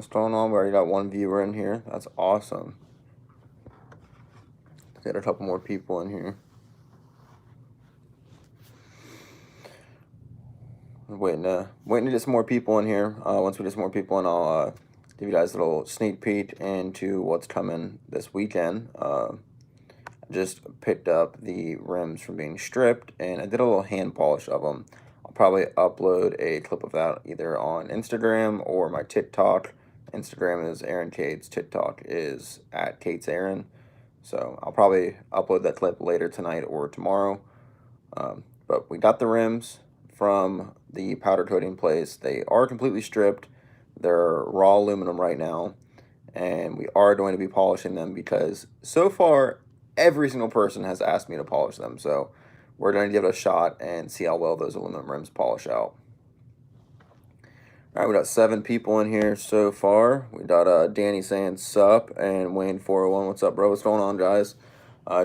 What's going on? We already got one viewer in here. That's awesome. Let's get a couple more people in here. Waiting to get some more people in here. Once we get some more people in, I'll give you guys a little sneak peek into what's coming this weekend. I just picked up the rims from being stripped, and I did a little hand polish of them. I'll probably upload a clip of that either on Instagram or my TikTok. Instagram is Aaron Cates. TikTok is at Cates Aaron. So I'll probably upload that clip later tonight or tomorrow. But we got the rims from the powder coating place. They are completely stripped. They're raw aluminum right now. And we are going to be polishing them because so far every single person has asked me to polish them. So we're going to give it a shot and see how well those aluminum rims polish out. All right, we got 7 people in here so far. We got Danny saying sup and Wayne 401. What's up, bro? What's going on, guys?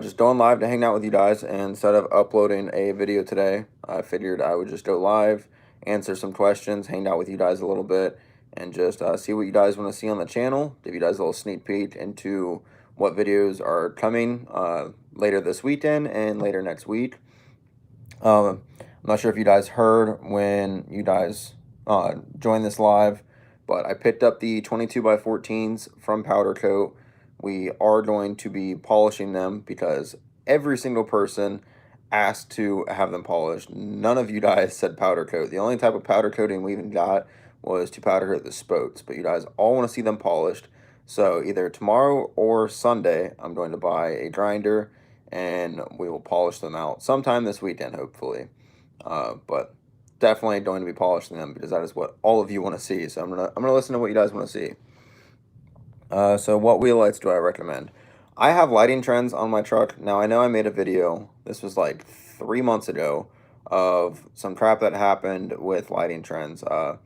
Just going live to hang out with you guys. And instead of uploading a video today, I figured I would just go live, answer some questions, hang out with you guys a little bit, and just see what you guys want to see on the channel. Give you guys a little sneak peek into what videos are coming later this weekend and later next week. I'm not sure if you guys heard when you guys joined this live, but I picked up the 22x14s from Powder Coat. We are going to be polishing them because every single person asked to have them polished. None of you guys said powder coat. The only type of powder coating we even got was to powder coat the spokes, but you guys all want to see them polished. So either tomorrow or Sunday, I'm going to buy a grinder and we will polish them out sometime this weekend, hopefully. But definitely going to be polishing them because that is what all of you want to see. So I'm gonna listen to what you guys want to see. So what wheel lights do I recommend? I have lighting trends on my truck. Now I know I made a video, this was like 3 months ago, of some crap that happened with lighting trends. The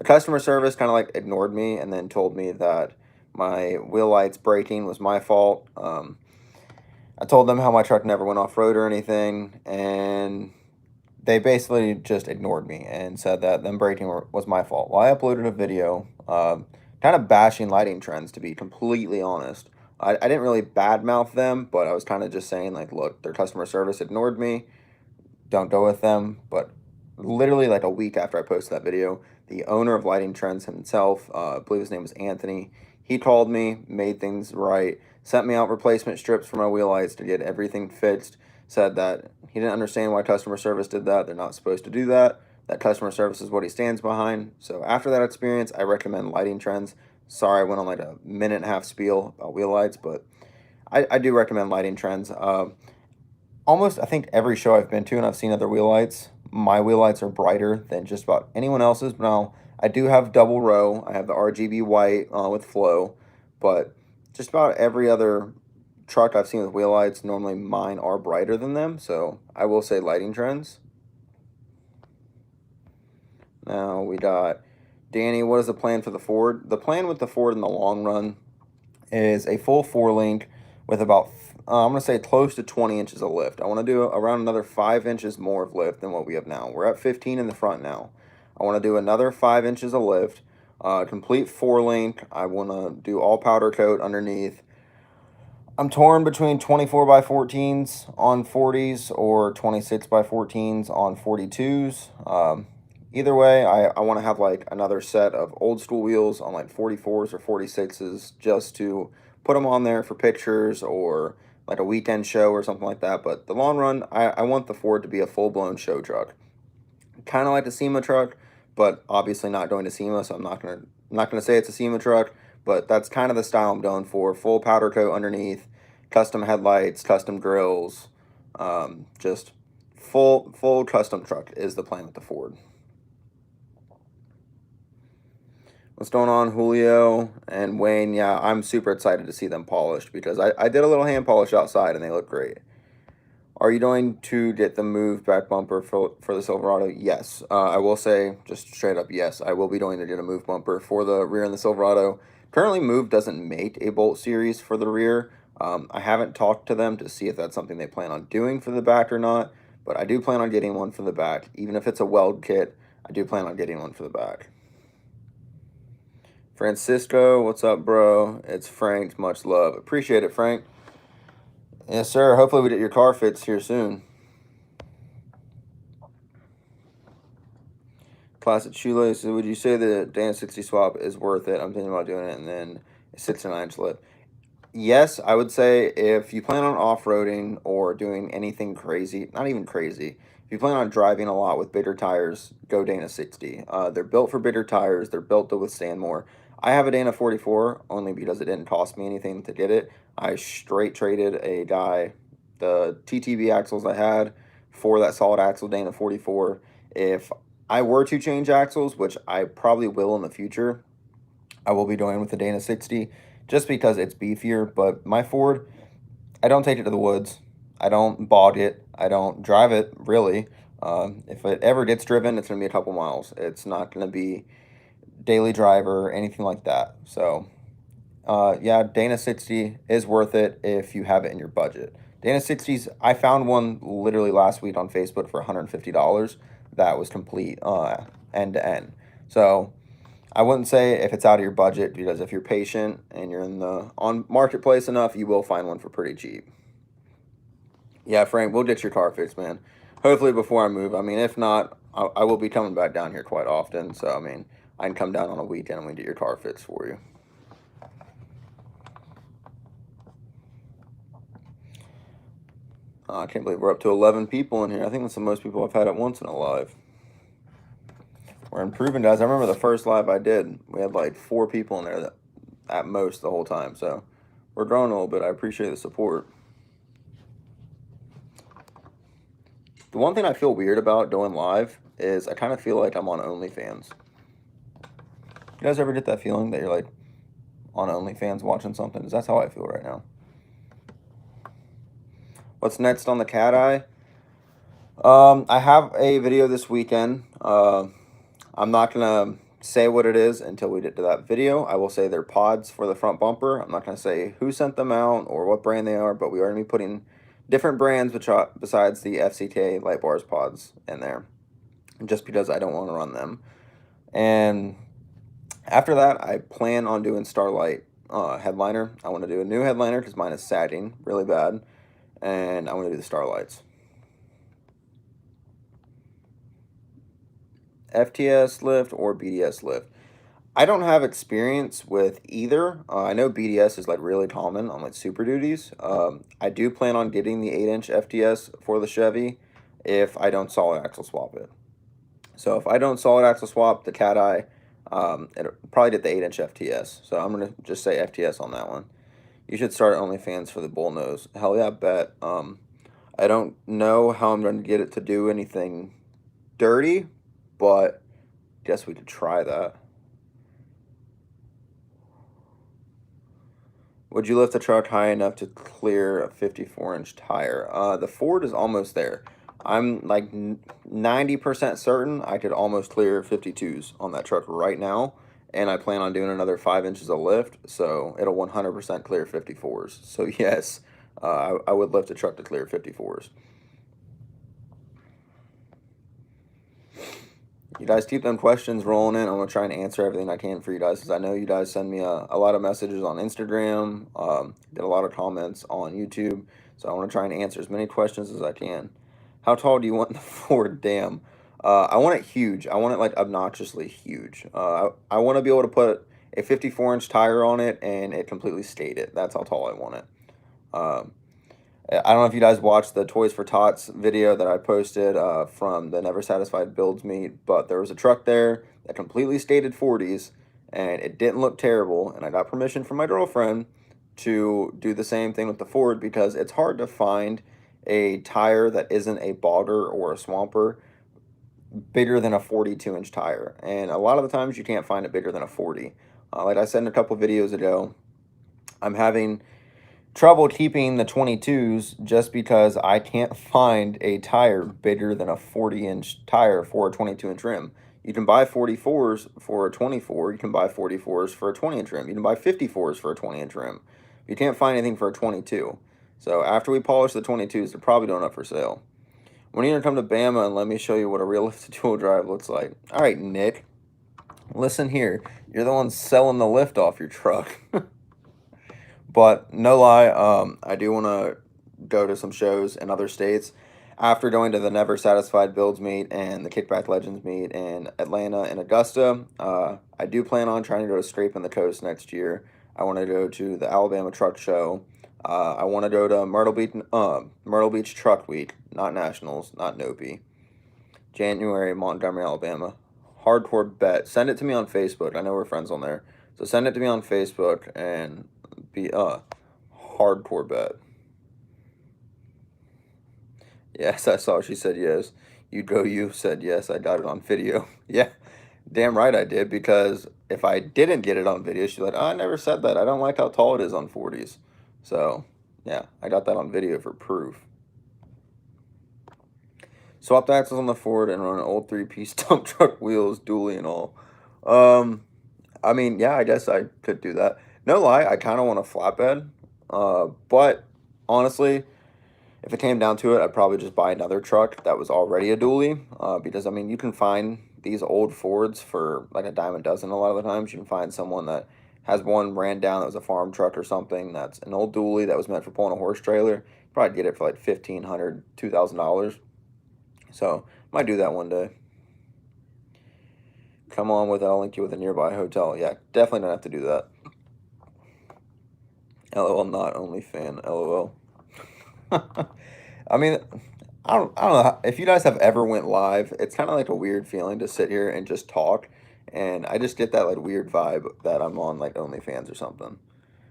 customer service kind of like ignored me and then told me that my wheel lights breaking was my fault. I told them how my truck never went off-road or anything, and they basically just ignored me and said that them breaking was my fault. Well, I uploaded a video kind of bashing lighting trends, to be completely honest. I didn't really badmouth them, but I was kind of just saying, like, look, their customer service ignored me. Don't go with them. But literally like a week after I posted that video, the owner of Lighting Trends himself, I believe his name was Anthony, he called me, made things right, sent me out replacement strips for my wheel lights to get everything fixed, said that he didn't understand why customer service did that. They're not supposed to do that. That customer service is what he stands behind. So after that experience, I recommend Lighting Trends. Sorry, I went on like a minute and a half spiel about wheel lights, but I do recommend Lighting Trends. Almost, I think, every show I've been to and I've seen other wheel lights, my wheel lights are brighter than just about anyone else's. Now, I do have double row. I have the RGB white with flow, but just about every other truck I've seen with wheel lights, normally mine are brighter than them. So I will say Lighting Trends. Now we got Danny. What is the plan for the Ford? The plan with the Ford in the long run is a full 4-link with about, I'm going to say close to 20 inches of lift. I want to do around another 5 inches more of lift than what we have now. We're at 15 in the front now. I want to do another 5 inches of lift, complete 4-link. I want to do all powder coat underneath. I'm torn between 24x14s on 40s or 26x14s on 42s. Either way, I want to have like another set of old school wheels on like 44s or 46s just to put them on there for pictures or like a weekend show or something like that. But the long run, I want the Ford to be a full-blown show truck. Kind of like the Sema truck, but obviously not going to Sema, so I'm not gonna say it's a Sema truck, but that's kind of the style I'm going for. Full powder coat underneath, custom headlights, custom grills, just full custom truck is the plan with the Ford. What's going on, Julio and Wayne? Yeah, I'm super excited to see them polished because I did a little hand polish outside and they look great. Are you going to get the move back bumper for the Silverado? Yes. I will say, just straight up, yes. I will be going to get a move bumper for the rear in the Silverado. Currently, Move doesn't make a bolt series for the rear. I haven't talked to them to see if that's something they plan on doing for the back or not, but I do plan on getting one for the back. Even if it's a Weld kit, I do plan on getting one for the back. Francisco, what's up, bro? It's Frank. Much love. Appreciate it, Frank. Yes, sir. Hopefully we get your car fixed here soon. Classic shoelaces. Would you say the Dana 60 swap is worth it? I'm thinking about doing it, and then it's 6-9-inch lift. Yes, I would say if you plan on off-roading or doing anything crazy, not even crazy, if you plan on driving a lot with bigger tires, go Dana 60. They're built for bigger tires. They're built to withstand more. I have a Dana 44 only because it didn't cost me anything to get it. I straight traded a guy the TTB axles I had for that solid axle Dana 44. If I were to change axles, which I probably will in the future, I will be doing with the Dana 60 just because it's beefier. But my Ford, I don't take it to the woods. I don't bog it. I don't drive it, really. If it ever gets driven, it's going to be a couple miles. It's not going to be daily driver or anything like that. So, yeah, Dana 60 is worth it if you have it in your budget. Dana 60s, I found one literally last week on Facebook for $150. That was complete end to end. So I wouldn't say if it's out of your budget, because if you're patient and you're in the on marketplace enough, you will find one for pretty cheap. Yeah, Frank, we'll get your car fixed, man. Hopefully before I move. I mean, if not, I will be coming back down here quite often. So, I mean, I can come down on a weekend and we get your car fixed for you. I can't believe we're up to 11 people in here. I think that's the most people I've had at once in a live. We're improving, guys. I remember the first live I did, we had like 4 people in there that, at most the whole time. So we're growing a little bit. I appreciate the support. The one thing I feel weird about doing live is I kind of feel like I'm on OnlyFans. You guys ever get that feeling that you're like on OnlyFans watching something? That's how I feel right now. What's next on the cat eye? I have a video this weekend. I'm not going to say what it is until we get to that video. I will say they're pods for the front bumper. I'm not going to say who sent them out or what brand they are, but we are going to be putting different brands besides the FCK light bars pods in there, just because I don't want to run them. And after that, I plan on doing Starlight headliner. I want to do a new headliner because mine is sagging really bad, and I want to do the Starlights. FTS lift or BDS lift. I don't have experience with either. I know BDS is like really common on like Super Duties. I do plan on getting the 8-inch FTS for the Chevy if I don't solid axle swap it. So if I don't solid axle swap the cat eye, it'll probably get the 8-inch FTS. So I'm going to just say FTS on that one. You should start OnlyFans for the bull nose. Hell yeah, bet. I don't know how I'm going to get it to do anything dirty, but guess we could try that. Would you lift the truck high enough to clear a 54-inch tire? The Ford is almost there. I'm like 90% certain I could almost clear 52s on that truck right now, and I plan on doing another 5 inches of lift, so it'll 100% clear 54s. So yes, I would lift the truck to clear 54s. You guys keep them questions rolling in. I'm going to try and answer everything I can for you guys, because I know you guys send me a lot of messages on Instagram, get a lot of comments on YouTube, so I want to try and answer as many questions as I can. How tall do you want the Ford? Damn. I want it huge. I want it like obnoxiously huge. I want to be able to put a 54-inch tire on it and it completely stayed it. That's how tall I want it. I don't know if you guys watched the Toys for Tots video that I posted from the Never Satisfied Builds meet, but there was a truck there that completely stated 40s, and it didn't look terrible, and I got permission from my girlfriend to do the same thing with the Ford, because it's hard to find a tire that isn't a bogger or a swamper bigger than a 42-inch tire, and a lot of the times you can't find it bigger than a 40. Like I said in a couple videos ago, I'm having trouble keeping the 22s just because I can't find a tire bigger than a 40-inch tire for a 22-inch rim. You can buy 44s for a 24. You can buy 44s for a 20-inch rim. You can buy 54s for a 20-inch rim. You can't find anything for a 22. So after we polish the 22s, they're probably going up for sale. When are you going to come to Bama and let me show you what a realistic dual drive looks like? All right, Nick. Listen here, you're the one selling the lift off your truck. But no lie, I do want to go to some shows in other states. After going to the Never Satisfied Builds meet and the Kickback Legends meet in Atlanta and Augusta, I do plan on trying to go to Scraping the Coast next year. I want to go to the Alabama Truck Show. I want to go to Myrtle Beach Truck Week, not Nationals, not Nopi. January, Montgomery, Alabama. Hardcore bet. Send it to me on Facebook. I know we're friends on there. So send it to me on Facebook and be hardcore bet. Yes, I saw she said yes. You go, you said yes. I got it on video. Yeah, damn right I did, because if I didn't get it on video, she's like, oh, I never said that. I don't like how tall it is on 40s. So, yeah, I got that on video for proof. Swap the axles on the Ford and run an old three-piece dump truck wheels, dually and all. I mean, yeah, I guess I could do that. No lie, I kind of want a flatbed. But honestly, if it came down to it, I'd probably just buy another truck that was already a dually. Because, I mean, you can find these old Fords for like a dime a dozen a lot of the times. You can find someone that has one ran down that was a farm truck or something that's an old dually that was meant for pulling a horse trailer. You probably get it for like $1,500, $2,000. So, might do that one day. Come on with it, I'll link you with a nearby hotel. Yeah, definitely don't have to do that. LOL, not only fan, LOL. I mean, I don't know if you guys have ever went live. It's kind of like a weird feeling to sit here and just talk, and I just get that like weird vibe that I'm on like OnlyFans or something.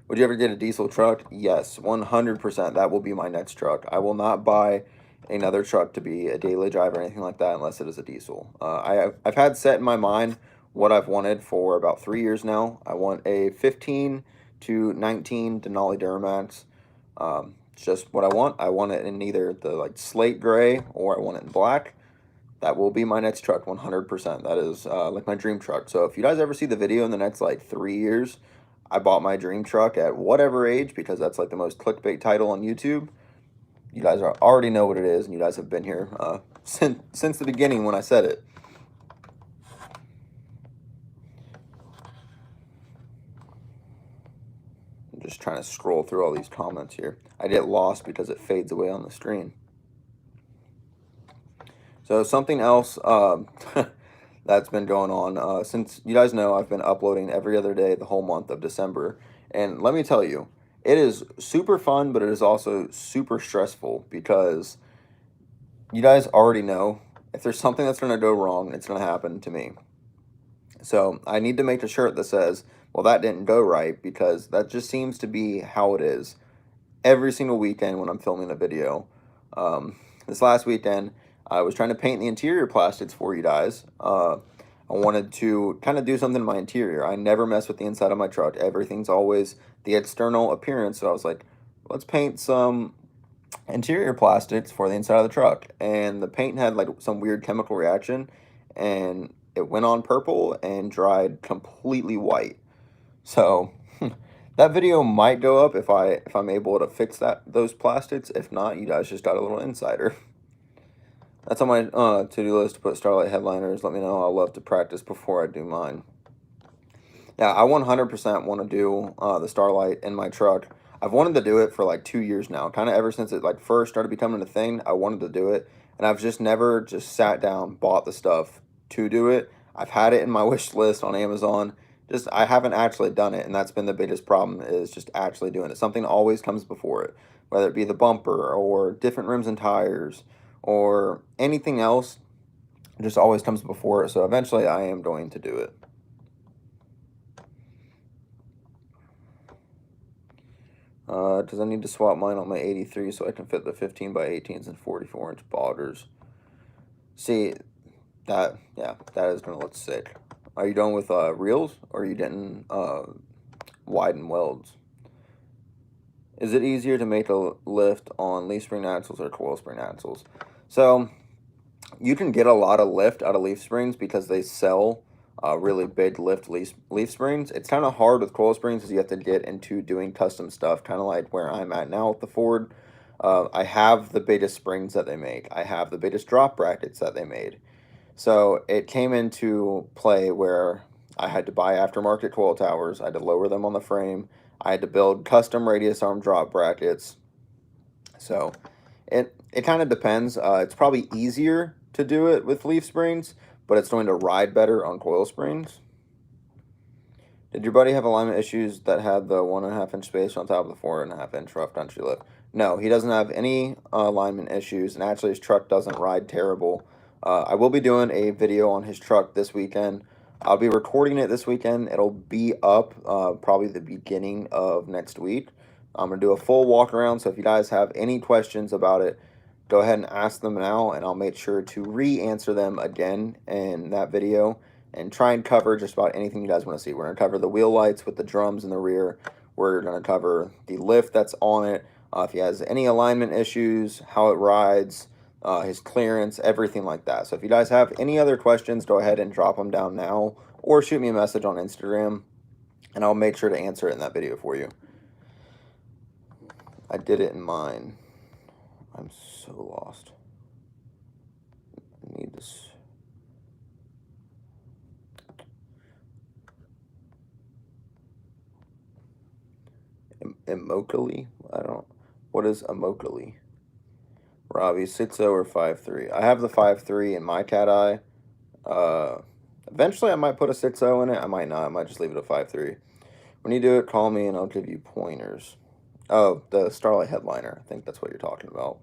Would you ever get a diesel truck? Yes, 100%. That will be my next truck. I will not buy another truck to be a daily driver or anything like that unless it is a diesel. I've had set in my mind what I've wanted for about 3 years now. I want a 15 to 19 Denali Duramax. It's just what I want. I want it in either the like slate gray or I want it in black. That will be my next truck, 100%. That is like my dream truck. So if you guys ever see the video in the next like 3 years, I bought my dream truck at whatever age, because that's like the most clickbait title on YouTube. You guys already know what it is, and you guys have been here since the beginning when I said it. I'm just trying to scroll through all these comments here. I get lost because it fades away on the screen. So something else that's been going on, since you guys know I've been uploading every other day the whole month of December. And let me tell you, it is super fun, but it is also super stressful, because you guys already know if there's something that's going to go wrong, it's going to happen to me. So I need to make a shirt that says, well, that didn't go right, because that just seems to be how it is every single weekend when I'm filming a video. This last weekend, I was trying to paint the interior plastics for you guys. I wanted to kind of do something to my interior. I never mess with the inside of my truck. Everything's always the external appearance. So I was like, let's paint some interior plastics for the inside of the truck. And the paint had like some weird chemical reaction, and it went on purple and dried completely white. So that video might go up if I'm able to fix those plastics. If not, you guys just got a little insider. That's on my to-do list to put Starlight headliners. Let me know. I'll love to practice before I do mine. Yeah, I 100% want to do the Starlight in my truck. I've wanted to do it for like 2 years now. Kind of ever since it like first started becoming a thing, I wanted to do it. And I've just never just sat down, bought the stuff to do it. I've had it in my wish list on Amazon. Just I haven't actually done it, and that's been the biggest problem, is just actually doing it. Something always comes before it, whether it be the bumper or different rims and tires or anything else, just always comes before it. So eventually I am going to do it. Does I need to swap mine on my 83 so I can fit the 15 by 18s and 44-inch boggers? See, that is going to look sick. Are you done with reels, or are you getting widen welds? Is it easier to make a lift on leaf spring axles or coil spring axles? So you can get a lot of lift out of leaf springs because they sell really big lift leaf springs. It's kind of hard with coil springs because you have to get into doing custom stuff, kind of like where I'm at now with the Ford. I have the biggest springs that they make. I have the biggest drop brackets that they made. So it came into play where I had to buy aftermarket coil towers. I had to lower them on the frame. I had to build custom radius arm drop brackets. So it kind of depends. It's probably easier to do it with leaf springs, but it's going to ride better on coil springs. Did your buddy have alignment issues that had the 1.5 inch space on top of the 4.5 inch rough country lift? No, he doesn't have any alignment issues, and actually his truck doesn't ride terrible. I will be doing a video on his truck this weekend. I'll be recording it this weekend. It'll be up probably the beginning of next week. I'm going to do a full walk around, so if you guys have any questions about it, go ahead and ask them now, and I'll make sure to re-answer them again in that video and try and cover just about anything you guys want to see. We're going to cover the wheel lights with the drums in the rear. We're going to cover the lift that's on it, if he has any alignment issues, how it rides, his clearance, everything like that. So if you guys have any other questions, go ahead and drop them down now or shoot me a message on Instagram, and I'll make sure to answer it in that video for you. I did it in mine. I'm so lost. I need this. Immokalee? I don't. What is Immokalee? Robbie, 6.0 or 5.3? I have the 5.3 in my cat eye. Eventually I might put a 6.0 in it. I might not. I might just leave it a 5.3. When you do it, call me and I'll give you pointers. Oh, the Starlight headliner. I think that's what you're talking about.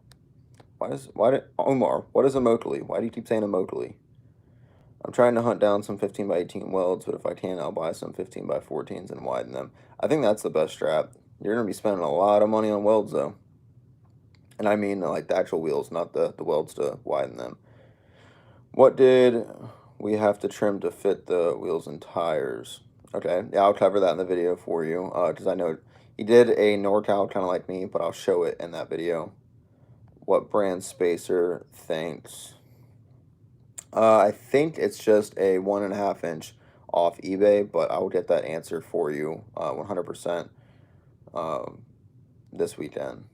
Omar, what is Immokalee? Why do you keep saying Immokalee? I'm trying to hunt down some 15 by 18 welds, but if I can, I'll buy some 15 by 14s and widen them. I think that's the best strap. You're going to be spending a lot of money on welds, though. And I mean, like, the actual wheels, not the welds to widen them. What did we have to trim to fit the wheels and tires? Okay, yeah, I'll cover that in the video for you, because I know he did a NorCal kind of like me, but I'll show it in that video. What brand spacer? Thanks. I think it's just a 1.5 inch off eBay, but I will get that answer for you 100% this weekend.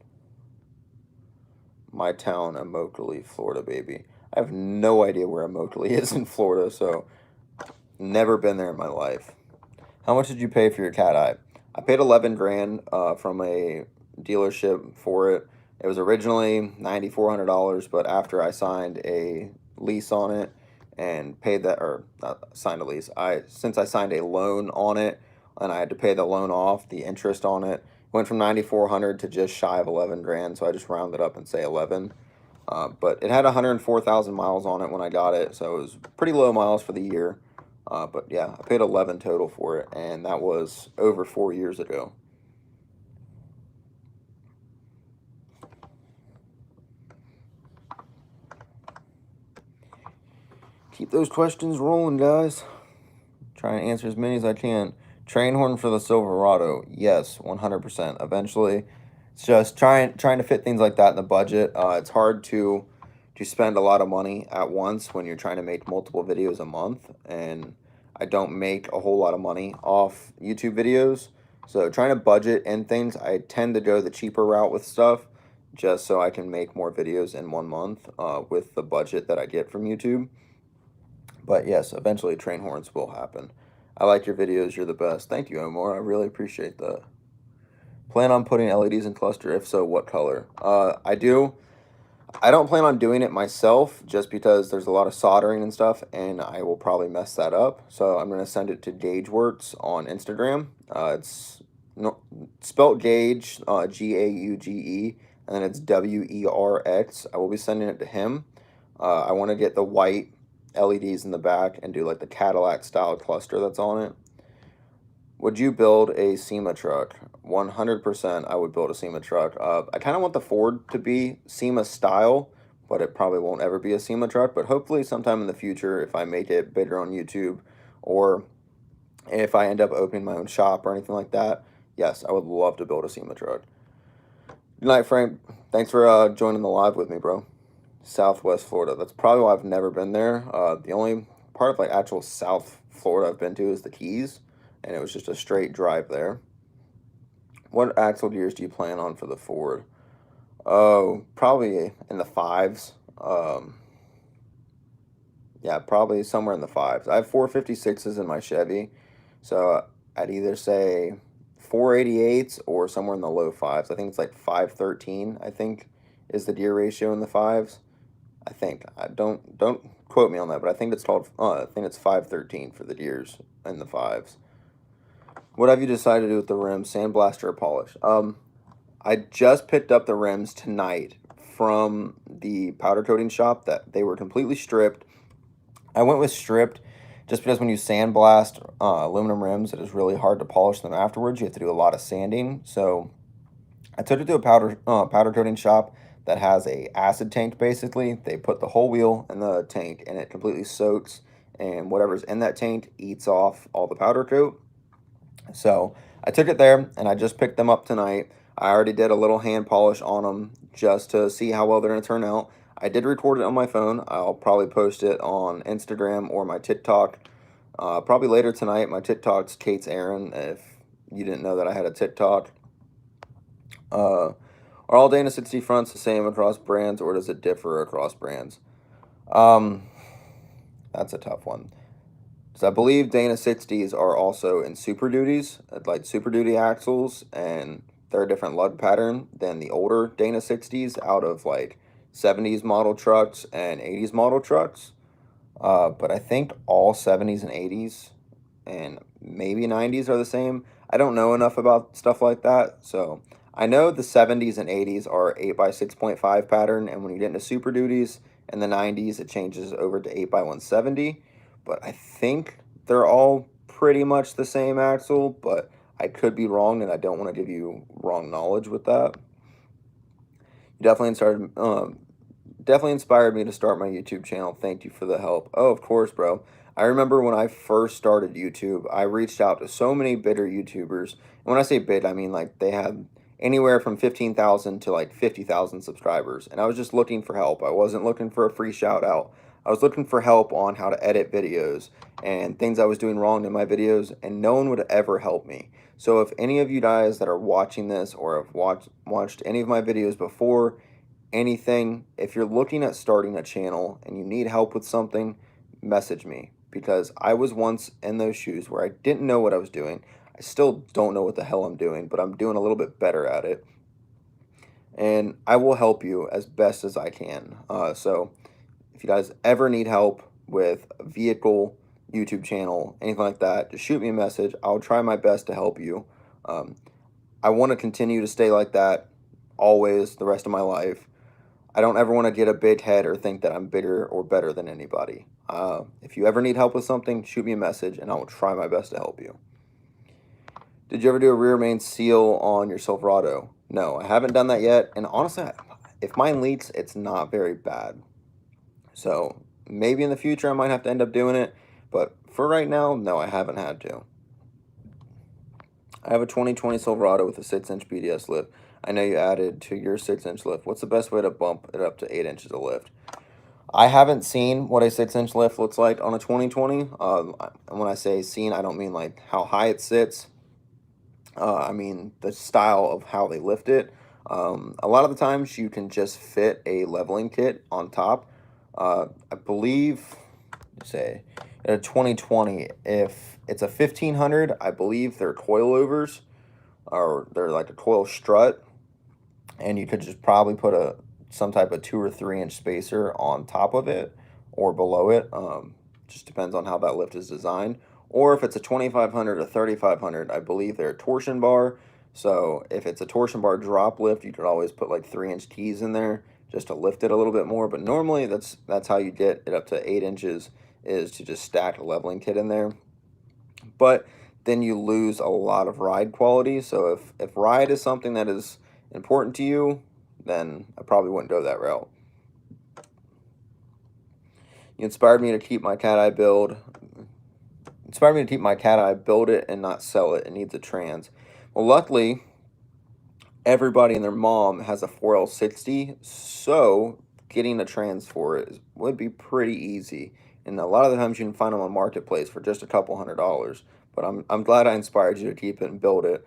My town, Immokalee, Florida, baby. I have no idea where Immokalee is in Florida, so never been there in my life. How much did you pay for your cat eye? I paid 11 grand from a dealership for it. It was originally $9,400, but after I signed a lease on it and paid that, or not signed a lease, since I signed a loan on it and I had to pay the loan off, the interest on it, went from 9,400 to just shy of 11 grand, so I just rounded up and say 11. But it had 104,000 miles on it when I got it, so it was pretty low miles for the year. But yeah, I paid 11 total for it, and that was over 4 years ago. Keep those questions rolling, guys. Try and answer as many as I can. Train horn for the Silverado. Yes, 100%. Eventually, it's just trying to fit things like that in the budget. It's hard to spend a lot of money at once when you're trying to make multiple videos a month, and I don't make a whole lot of money off YouTube videos. So trying to budget and things, I tend to go the cheaper route with stuff just so I can make more videos in 1 month with the budget that I get from YouTube. But yes, eventually train horns will happen. I like your videos. You're the best. Thank you, Omar. I really appreciate that. Plan on putting LEDs in cluster? If so, what color? I do. I don't plan on doing it myself just because there's a lot of soldering and stuff, and I will probably mess that up. So I'm going to send it to GaugeWorks on Instagram. It's spelt Gauge, Gauge, and then it's WERX. I will be sending it to him. I want to get the white LEDs in the back and do like the Cadillac style cluster that's on it. Would you build a Sema truck? 100% I would build a Sema truck. I kind of want the Ford to be Sema style, but it probably won't ever be a Sema truck. But hopefully sometime in the future, if I make it bigger on YouTube, or if I end up opening my own shop or anything like that, yes, I would love to build a Sema truck. Good night, Frank. Thanks for joining the live with me, bro. Southwest Florida. That's probably why I've never been there. The only part of like actual South Florida I've been to is the Keys, and it was just a straight drive there. What axle gears do you plan on for the Ford? Oh, probably in the 5s. Yeah, probably somewhere in the fives. I have 456s in my Chevy, so I'd either say 488s or somewhere in the low fives. I think it's like 513, I think, is the deer ratio in the fives. I think. I don't quote me on that, but I think it's called I think it's 513 for the deers in the fives. What have you decided to do with the rims, sandblaster or polish? I just picked up the rims tonight from the powder coating shop that they were completely stripped. I went with stripped just because when you sandblast aluminum rims, it is really hard to polish them afterwards. You have to do a lot of sanding. So I took it to a powder coating shop that has a acid tank. Basically, they put the whole wheel in the tank and it completely soaks, and whatever's in that tank eats off all the powder coat. So I took it there and I just picked them up tonight. I already did a little hand polish on them just to see how well they're going to turn out. I did record it on my phone. I'll probably post it on Instagram or my TikTok probably later tonight. My TikTok's Kate's Aaron, if you didn't know that I had a TikTok. Are all Dana 60 fronts the same across brands, or does it differ across brands? Um, that's a tough one. So I believe Dana 60s are also in Super Duties, like Super Duty axles, and they're a different lug pattern than the older Dana 60s out of like 70s model trucks and 80s model trucks. But I think all 70s and 80s and maybe 90s are the same. I don't know enough about stuff like that, so I know the 70s and 80s are 8x6.5 pattern, and when you get into Super Duties in the 90s, it changes over to 8x170. But I think they're all pretty much the same axle, but I could be wrong, and I don't want to give you wrong knowledge with that. You definitely inspired me to start my YouTube channel. Thank you for the help. Oh, of course, bro. I remember when I first started YouTube, I reached out to so many bidder YouTubers. And when I say bid, I mean like they had anywhere from 15,000 to like 50,000 subscribers. And I was just looking for help. I wasn't looking for a free shout out. I was looking for help on how to edit videos and things I was doing wrong in my videos, and no one would ever help me. So if any of you guys that are watching this or have watched any of my videos before, anything, if you're looking at starting a channel and you need help with something, message me, because I was once in those shoes where I didn't know what I was doing. I still don't know what the hell I'm doing, but I'm doing a little bit better at it, and I will help you as best as I can. So if you guys ever need help with a vehicle, YouTube channel, anything like that, just shoot me a message. I'll try my best to help you. I want to continue to stay like that always the rest of my life. I don't ever want to get a big head or think that I'm bigger or better than anybody. If you ever need help with something, shoot me a message and I will try my best to help you. Did you ever do a rear main seal on your Silverado? No, I haven't done that yet. And honestly, if mine leaks, it's not very bad. So maybe in the future I might have to end up doing it. But for right now, no, I haven't had to. I have a 2020 Silverado with a 6-inch BDS lift. I know you added to your 6-inch lift. What's the best way to bump it up to 8 inches of lift? I haven't seen what a 6-inch lift looks like on a 2020. When I say seen, I don't mean like how high it sits. I mean the style of how they lift it. A lot of the times you can just fit a leveling kit on top. I believe, say, in a 2020, if it's a 1500, I believe they're coilovers, or they're like a coil strut, and you could just probably put some type of 2 or 3 inch spacer on top of it or below it. Just depends on how that lift is designed. Or if it's a 2500 or 3500, I believe they're a torsion bar. So if it's a torsion bar drop lift, you could always put like 3-inch keys in there just to lift it a little bit more. But normally that's how you get it up to 8 inches, is to just stack a leveling kit in there. But then you lose a lot of ride quality. So if ride is something that is important to you, then I probably wouldn't go that route. You inspired me to keep my cat eye build. Inspired me to keep my cat eye, build it and not sell it. It needs a trans. Well, luckily, everybody and their mom has a 4L60, so getting a trans for it would be pretty easy. And a lot of the times you can find them on Marketplace for just a couple $100. But I'm glad I inspired you to keep it and build it.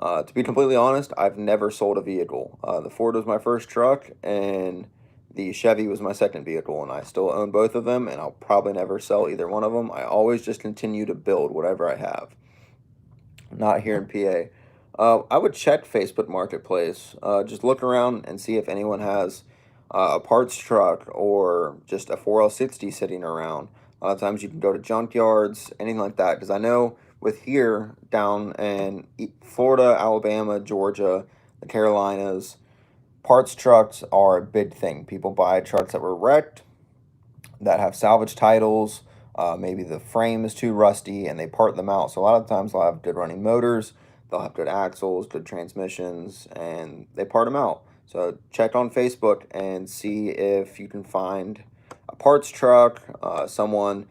To be completely honest, I've never sold a vehicle. The Ford was my first truck, and the Chevy was my second vehicle, and I still own both of them, and I'll probably never sell either one of them. I always just continue to build whatever I have. Not here in PA. I would check Facebook Marketplace. Just look around and see if anyone has a parts truck or just a 4L60 sitting around. A lot of times you can go to junkyards, anything like that. Because I know with here down in Florida, Alabama, Georgia, the Carolinas, parts trucks are a big thing. People buy trucks that were wrecked, that have salvage titles. Maybe the frame is too rusty and they part them out. So a lot of times they'll have good running motors, they'll have good axles, good transmissions, and they part them out. So check on Facebook and see if you can find a parts truck, someone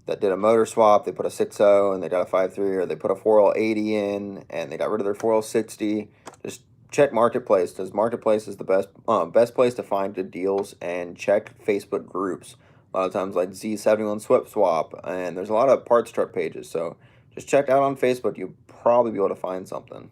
that did a motor swap. They put a 6.0 and they got a 5.3, or they put a 4L80 in and they got rid of their 4L60. Just check Marketplace, because Marketplace is the best place to find good deals, and check Facebook groups. A lot of times like Z71 Swip Swap, and there's a lot of parts truck pages. So just check out on Facebook. You'll probably be able to find something.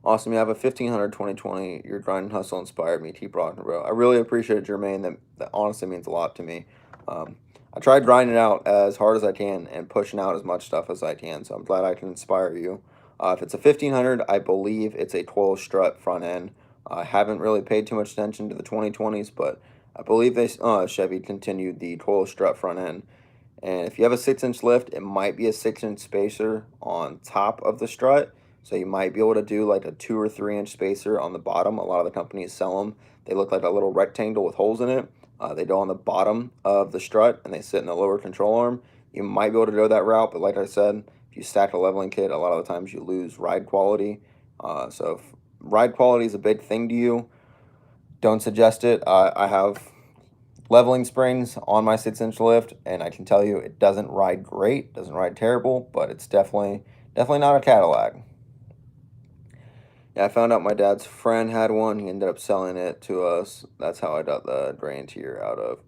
Awesome. You have a 1500 2020. Your grind and hustle inspired me. Keep rocking, bro. I really appreciate it, Jermaine. That honestly means a lot to me. I tried grinding out as hard as I can and pushing out as much stuff as I can. So I'm glad I can inspire you. If it's a 1500, I believe it's a Coil strut front end. I haven't really paid too much attention to the 2020s, but I believe they Chevy continued the Coil strut front end. And if you have a 6-inch lift, it might be a 6-inch spacer on top of the strut. So you might be able to do like a 2 or 3-inch spacer on the bottom. A lot of the companies sell them. They look like a little rectangle with holes in it. They go on the bottom of the strut and they sit in the lower control arm. You might be able to go that route, but like I said, if you stack a leveling kit, a lot of the times you lose ride quality. So if ride quality is a big thing to you, don't suggest it. I have leveling springs on my 6-inch lift, and I can tell you it doesn't ride great, doesn't ride terrible, but it's definitely not a Cadillac. Yeah, I found out my dad's friend had one. He ended up selling it to us. That's how I got the drain tier out of.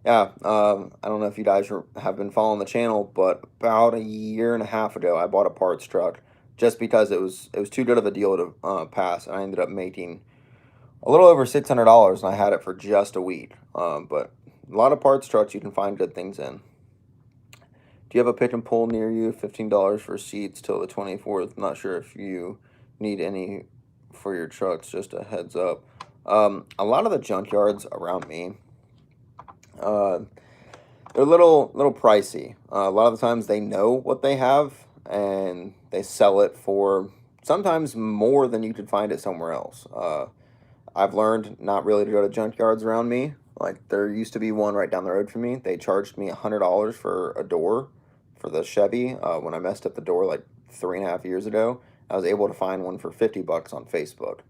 Yeah, I don't know if you guys have been following the channel, but about a year and a half ago, I bought a parts truck just because it was too good of a deal to pass, and I ended up making a little over $600, and I had it for just a week. But a lot of parts trucks you can find good things in. Do you have a pick and pull near you? $15 for seats till the 24th. Not sure if you need any for your trucks, just a heads up. A lot of the junkyards around me, they're a little pricey. A lot of the times they know what they have and they sell it for sometimes more than you could find it somewhere else. I've learned not really to go to junkyards around me. Like, there used to be one right down the road from me. They charged me $100 for a door for the Chevy. When I messed up the door like 3.5 years ago, I was able to find one for $50 on Facebook.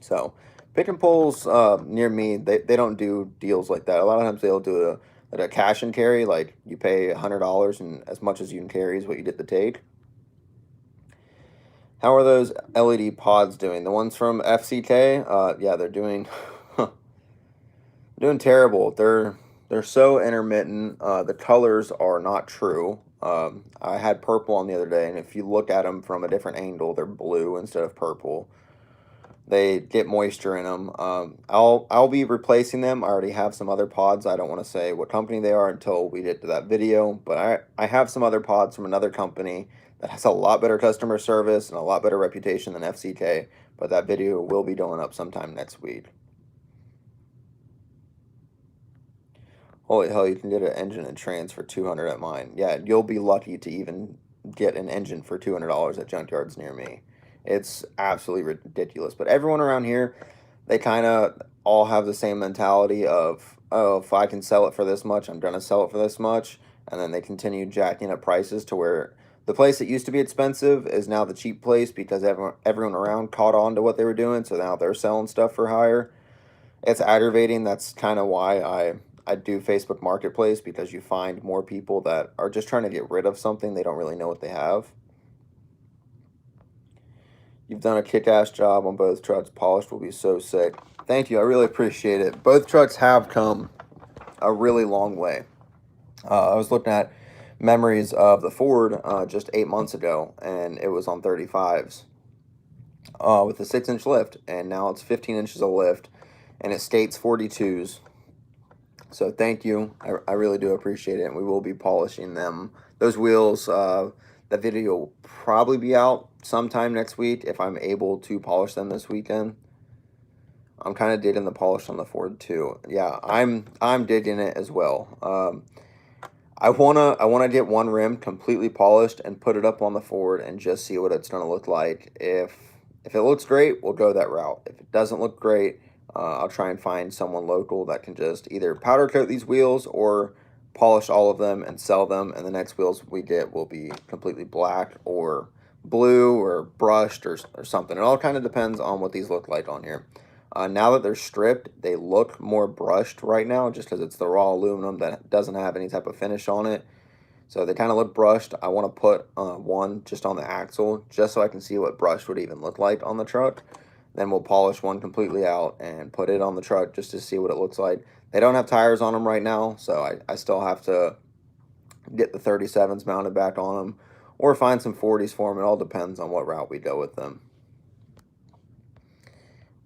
So pick and pulls near me, they don't do deals like that. A lot of times they'll do a cash and carry, like you pay $100 and as much as you can carry is what you get to take. How are those LED pods doing? The ones from FCK, yeah, they're doing doing terrible. They're so intermittent. The colors are not true. I had purple on the other day, and if you look at them from a different angle, they're blue instead of purple. They get moisture in them. I'll be replacing them. I already have some other pods. I don't want to say what company they are until we get to that video, but I have some other pods from another company that has a lot better customer service and a lot better reputation than FCK, but that video will be going up sometime next week. Holy hell, you can get an engine and trans for $200 at mine. Yeah, you'll be lucky to even get an engine for $200 at junkyards near me. It's absolutely ridiculous. But everyone around here, they kind of all have the same mentality of, oh, if I can sell it for this much, I'm going to sell it for this much. And then they continue jacking up prices to where the place that used to be expensive is now the cheap place because everyone around caught on to what they were doing. So now they're selling stuff for higher. It's aggravating. That's kind of why I do Facebook Marketplace, because you find more people that are just trying to get rid of something. They don't really know what they have. You've done a kick-ass job on both trucks. Polished will be so sick. Thank you. I really appreciate it. Both trucks have come a really long way. I was looking at memories of the Ford just 8 months ago, and it was on 35s with a 6-inch lift, and now it's 15 inches of lift, and it states 42s. So thank you. I really do appreciate it, and we will be polishing them. Those wheels, the video will probably be out sometime next week if I'm able to polish them this weekend. I'm kind of digging the polish on the Ford too. Yeah, I'm digging it as well. I wanna get one rim completely polished and put it up on the Ford and just see what it's gonna look like. If it looks great, we'll go that route. If it doesn't look great, I'll try and find someone local that can just either powder coat these wheels or polish all of them and sell them, and the next wheels we get will be completely black or blue or brushed or something. It all kind of depends on what these look like on here. Now that they're stripped, they look more brushed right now just because it's the raw aluminum that doesn't have any type of finish on it. So they kind of look brushed. I want to put one just on the axle just so I can see what brushed would even look like on the truck. Then we'll polish one completely out and put it on the truck just to see what it looks like. They don't have tires on them right now, so I still have to get the 37s mounted back on them or find some 40s for them. It all depends on what route we go with them.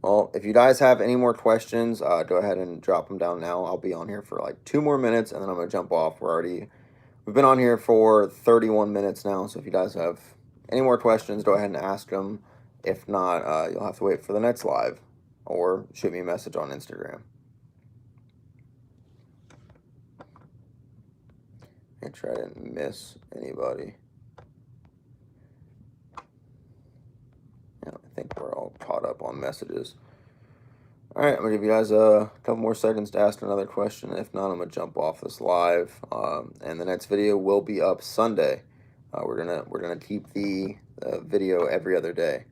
Well, if you guys have any more questions, go ahead and drop them down now. I'll be on here for like 2 more minutes, and then I'm going to jump off. We've been on here for 31 minutes now, so if you guys have any more questions, go ahead and ask them. If not, you'll have to wait for the next live, or shoot me a message on Instagram. I try to miss anybody. Yeah, I think we're all caught up on messages. All right, I'm gonna give you guys a couple more seconds to ask another question. If not, I'm gonna jump off this live, and the next video will be up Sunday. We're gonna keep the video every other day.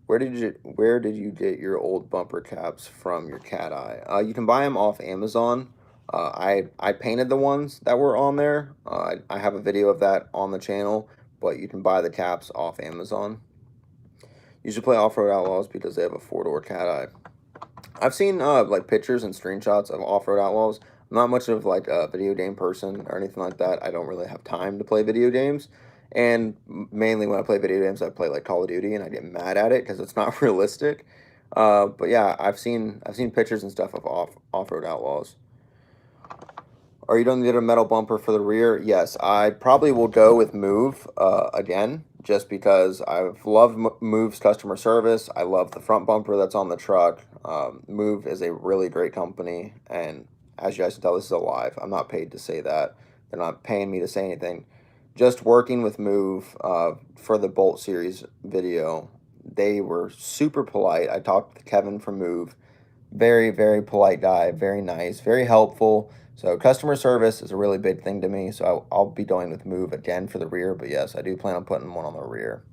Where did you get your old bumper caps from your cat eye? You can buy them off Amazon. I painted the ones that were on there. I have a video of that on the channel, but you can buy the caps off Amazon. You should play Off-Road Outlaws because they have a 4-door cat eye. I've seen like pictures and screenshots of Off-Road Outlaws. I'm not much of like a video game person or anything like that. I don't really have time to play video games. And mainly when I play video games, I play like Call of Duty, and I get mad at it because it's not realistic. But yeah, I've seen pictures and stuff of Off-Road Outlaws. Are you going to get a metal bumper for the rear? Yes, I probably will go with Move again, just because I've loved Move's customer service. I love the front bumper that's on the truck. Move is a really great company, and as you guys can tell, this is a live. I'm not paid to say that. They're not paying me to say anything. Just working with Move for the Bolt Series video, they were super polite. I talked to Kevin from Move. Very, very polite guy, very nice, very helpful. So customer service is a really big thing to me, so I'll be going with Move again for the rear, but yes, I do plan on putting one on the rear.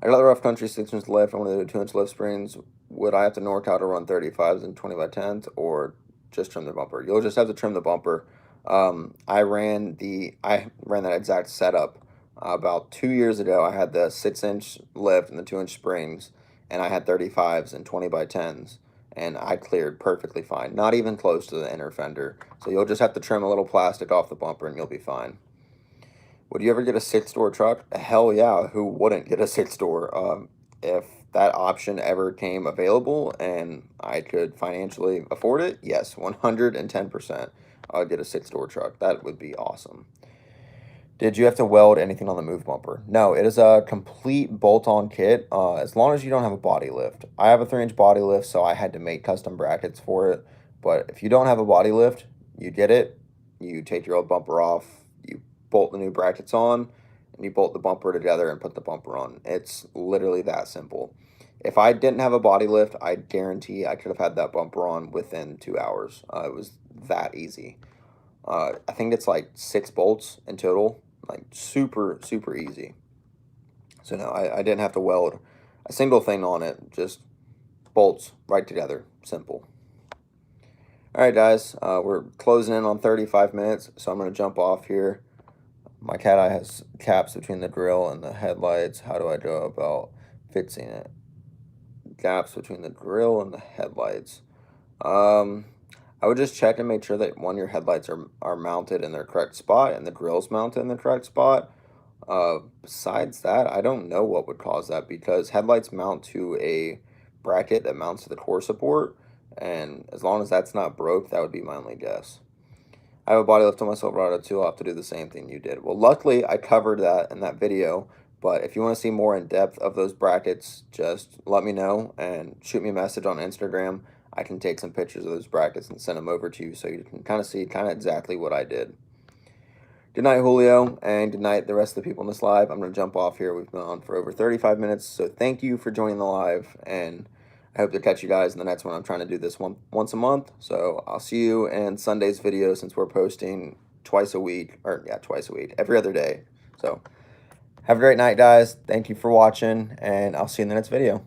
I got the rough country 6-inch lift. I want to do 2-inch lift springs. Would I have to NorCal to run 35s and 20x10s, or just trim the bumper? You'll just have to trim the bumper. I ran that exact setup about 2 years ago. I had the 6-inch lift and the 2-inch springs, and I had 35s and 20x10s, and I cleared perfectly fine, not even close to the inner fender. So you'll just have to trim a little plastic off the bumper and you'll be fine. Would you ever get a 6-door truck? Hell yeah, who wouldn't get a 6-door? If that option ever came available and I could financially afford it, yes, 110%. I'd get a 6-door truck. That would be awesome. Did you have to weld anything on the Move bumper? No, it is a complete bolt-on kit, as long as you don't have a body lift. I have a 3-inch body lift, so I had to make custom brackets for it. But if you don't have a body lift, you get it, you take your old bumper off, you bolt the new brackets on, and you bolt the bumper together and put the bumper on. It's literally that simple. If I didn't have a body lift, I guarantee I could have had that bumper on within 2 hours. It was that easy. I think it's like 6 bolts in total, like super, super easy. So no, I didn't have to weld a single thing on it, just bolts right together, simple. All right, guys, we're closing in on 35 minutes, so I'm going to jump off here. My cat eye has caps between the grill and the headlights. How do I go about fixing it? Gaps between the grill and the headlights. I would just check and make sure that your headlights are mounted in their correct spot and the grill's mounted in the correct spot. Besides that, I don't know what would cause that, because headlights mount to a bracket that mounts to the core support, and as long as that's not broke, that would be my only guess. I have a body lift on my Silverado too. I'll have to do the same thing you did. Well, luckily I covered that in that video, but if you want to see more in depth of those brackets, just let me know and shoot me a message on Instagram. I can take some pictures of those brackets and send them over to you so you can kind of see exactly what I did. Good night, Julio, and good night the rest of the people in this live. I'm going to jump off here. We've been on for over 35 minutes, so thank you for joining the live, and I hope to catch you guys in the next one. I'm trying to do this once a month, so I'll see you in Sunday's video since we're posting twice a week, every other day. So have a great night, guys. Thank you for watching, and I'll see you in the next video.